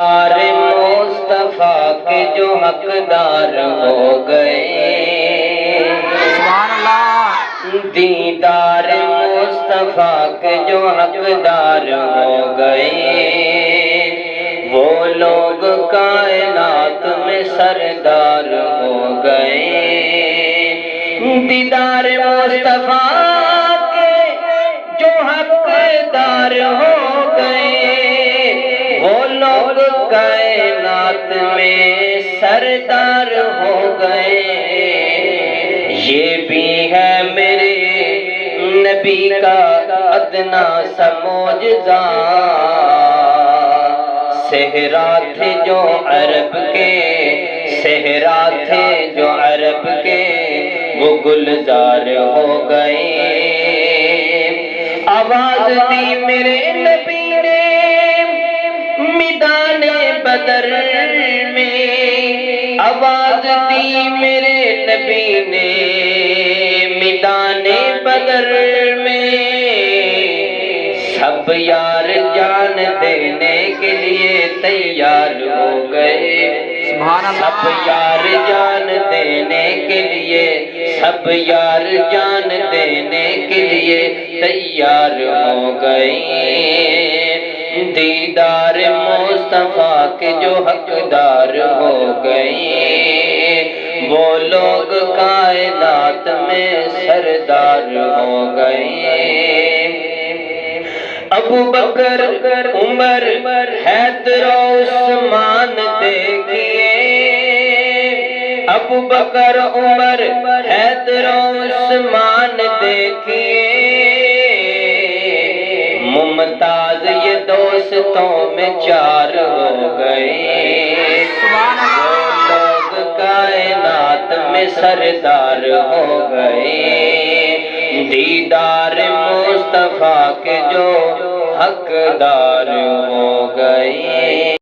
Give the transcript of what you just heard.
دیدار مصطفیٰ کے جو حقدار ہو گئے، سبحان اللہ، دیدار مصطفیٰ کے جو حقدار ہو گئے، وہ لوگ کائنات میں سردار ہو گئے۔ دیدار مصطفیٰ کے جو حقدار ہو گئے، وہ لوگ کائنات میں سردار ہو گئے۔ یہ بھی ہے میرے نبی کا ادنا سا معجزہ، صحرا تھے جو عرب کے، صحرا تھے جو عرب کے، وہ گلزار ہو گئے۔ آواز دی میرے نبی نے میدان بدر میں، آواز دی میرے نبی نے میدان بدر میں، سب یار جان دینے کے لیے تیار ہو گئے۔ سبحان اللہ، سب یار جان دینے کے لیے، سب یار جان دینے کے لیے تیار ہو گئے۔ دیدار مصطفیٰ کے جو حقدار ہو گئے، وہ لوگ کائنات میں سردار ہو گئے۔ ابو بکر عمر حیدر عثمان دیکھیے، ابو بکر عمر حیدر عثمان دیکھیے، ممتاز یہ دوستوں میں چار ہو گئے۔ وہ لوگ کائنات میں سردار ہو گئے۔ دیدار مصطفیٰ کے جو حقدار